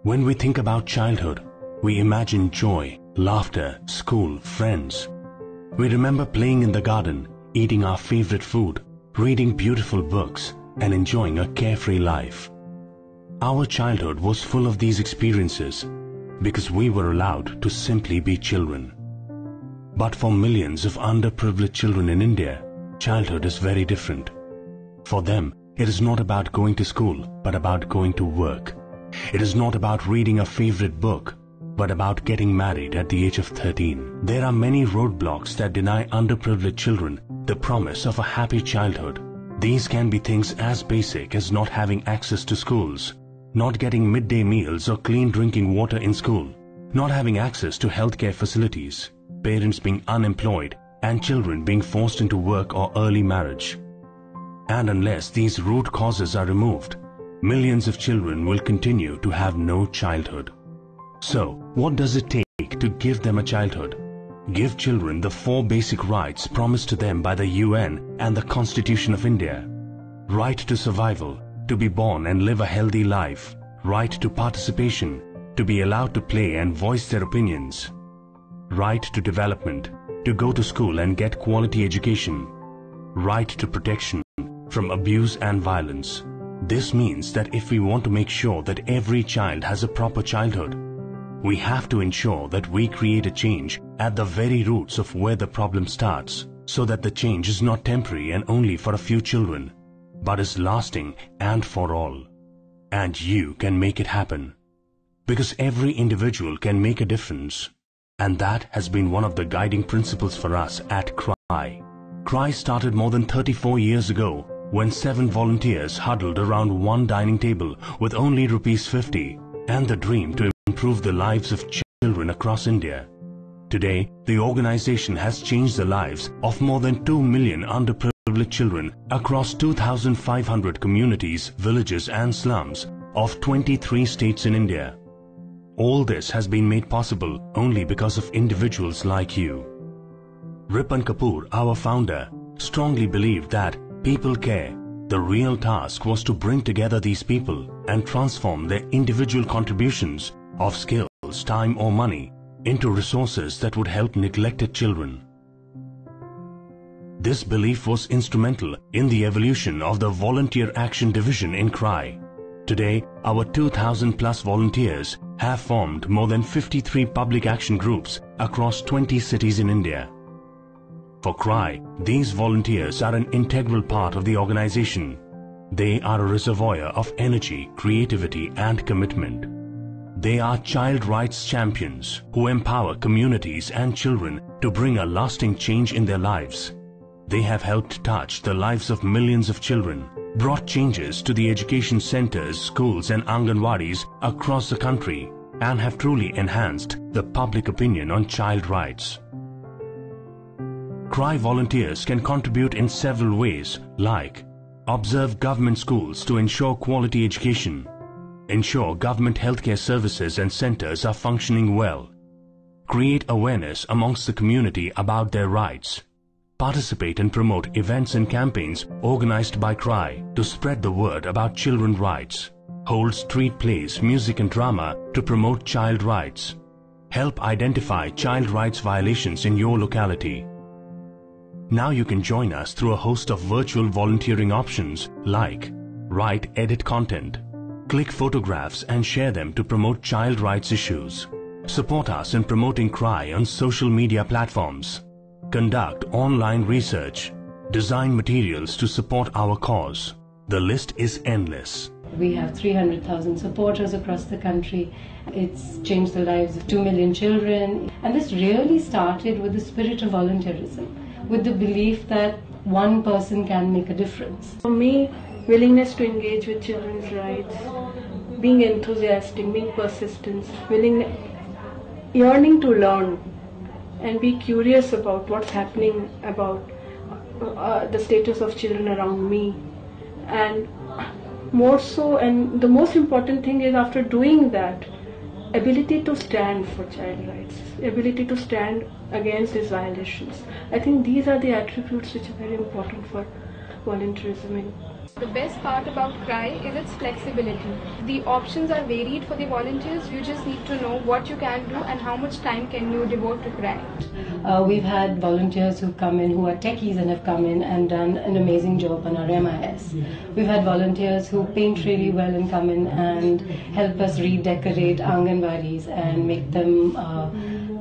When we think about childhood, we imagine joy, laughter, school, friends. We remember playing in the garden, eating our favorite food, reading beautiful books, and enjoying a carefree life. Our childhood was full of these experiences because we were allowed to simply be children. But for millions of underprivileged children in India, childhood is very different. For them, it is not about going to school, but about going to work. It is not about reading a favorite book, but about getting married at the age of 13. There are many roadblocks that deny underprivileged children the promise of a happy childhood. These can be things as basic as not having access to schools, not getting midday meals or clean drinking water in school, not having access to healthcare facilities, parents being unemployed, and children being forced into work or early marriage. And unless these root causes are removed, millions of children will continue to have no childhood. So, what does it take to give them a childhood? Give children the 4 basic rights promised to them by the UN and the Constitution of India. Right to survival, to be born and live a healthy life. Right to participation, to be allowed to play and voice their opinions. Right to development, to go to school and get quality education. Right to protection from abuse and violence. This means that if we want to make sure that every child has a proper childhood, we have to ensure that we create a change at the very roots of where the problem starts, so that the change is not temporary and only for a few children, but is lasting and for all. And you can make it happen. Because every individual can make a difference. And that has been one of the guiding principles for us at CRY. CRY started more than 34 years ago when 7 volunteers huddled around one dining table with only ₹50 and the dream to improve the lives of children across India. Today, the organization has changed the lives of more than 2 million underprivileged children across 2,500 communities, villages and slums of 23 states in India. All this has been made possible only because of individuals like you. Ripan Kapoor, our founder, strongly believed that people care. The real task was to bring together these people and transform their individual contributions of skills, time or money into resources that would help neglected children. This belief was instrumental in the evolution of the Volunteer Action Division in CRY. Today, our 2,000 plus volunteers have formed more than 53 public action groups across 20 cities in India. For CRY, these volunteers are an integral part of the organization. They are a reservoir of energy, creativity and commitment. They are child rights champions who empower communities and children to bring a lasting change in their lives. They have helped touch the lives of millions of children, brought changes to the education centers, schools and Anganwadis across the country, and have truly enhanced the public opinion on child rights. CRY volunteers can contribute in several ways, like observe government schools to ensure quality education, ensure government healthcare services and centers are functioning well, create awareness amongst the community about their rights, participate and promote events and campaigns organized by CRY to spread the word about children's rights, hold street plays, music and drama to promote child rights, help identify child rights violations in your locality. Now you can join us through a host of virtual volunteering options like write, edit content, click photographs and share them to promote child rights issues, support us in promoting CRY on social media platforms, conduct online research, design materials to support our cause. The list is endless. We have 300,000 supporters across the country. It's changed the lives of 2 million children. And this really started with the spirit of volunteerism, with the belief that one person can make a difference. For me, willingness to engage with children's rights, being enthusiastic, being persistent, yearning to learn and be curious about what's happening about the status of children around me. And more so, and the most important thing is after doing that, ability to stand for child rights, ability to stand against these violations. I think these are the attributes which are very important for volunteerism. The best part about CRY is its flexibility. The options are varied for the volunteers. You just need to know what you can do and how much time can you devote to CRY. We've had volunteers who come in who are techies and have come in and done an amazing job on our MIS. We've had volunteers who paint really well and come in and help us redecorate Anganwadis and make them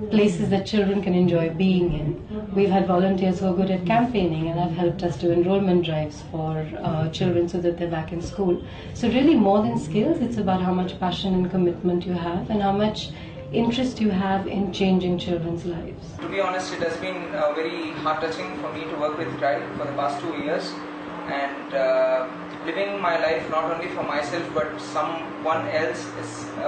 places that children can enjoy being in. We've had volunteers who are good at campaigning and have helped us do enrollment drives for children so that they're back in school. So really, more than skills, it's about how much passion and commitment you have and how much interest you have in changing children's lives. To be honest, it has been very heart-touching for me to work with CRY for the past 2 years, and living my life not only for myself but someone else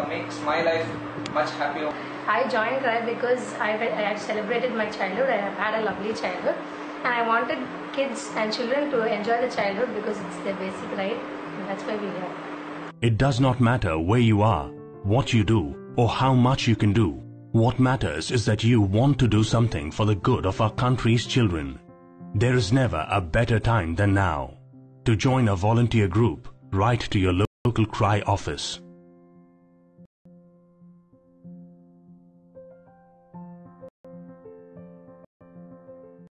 makes my life much happier. I joined CRY because I had celebrated my childhood. I have had a lovely childhood, and I wanted kids and children to enjoy the childhood because it's their basic right, and that's why we're here. It does not matter where you are, what you do, or how much you can do. What matters is that you want to do something for the good of our country's children. There is never a better time than now. To join a volunteer group, write to your local CRY office.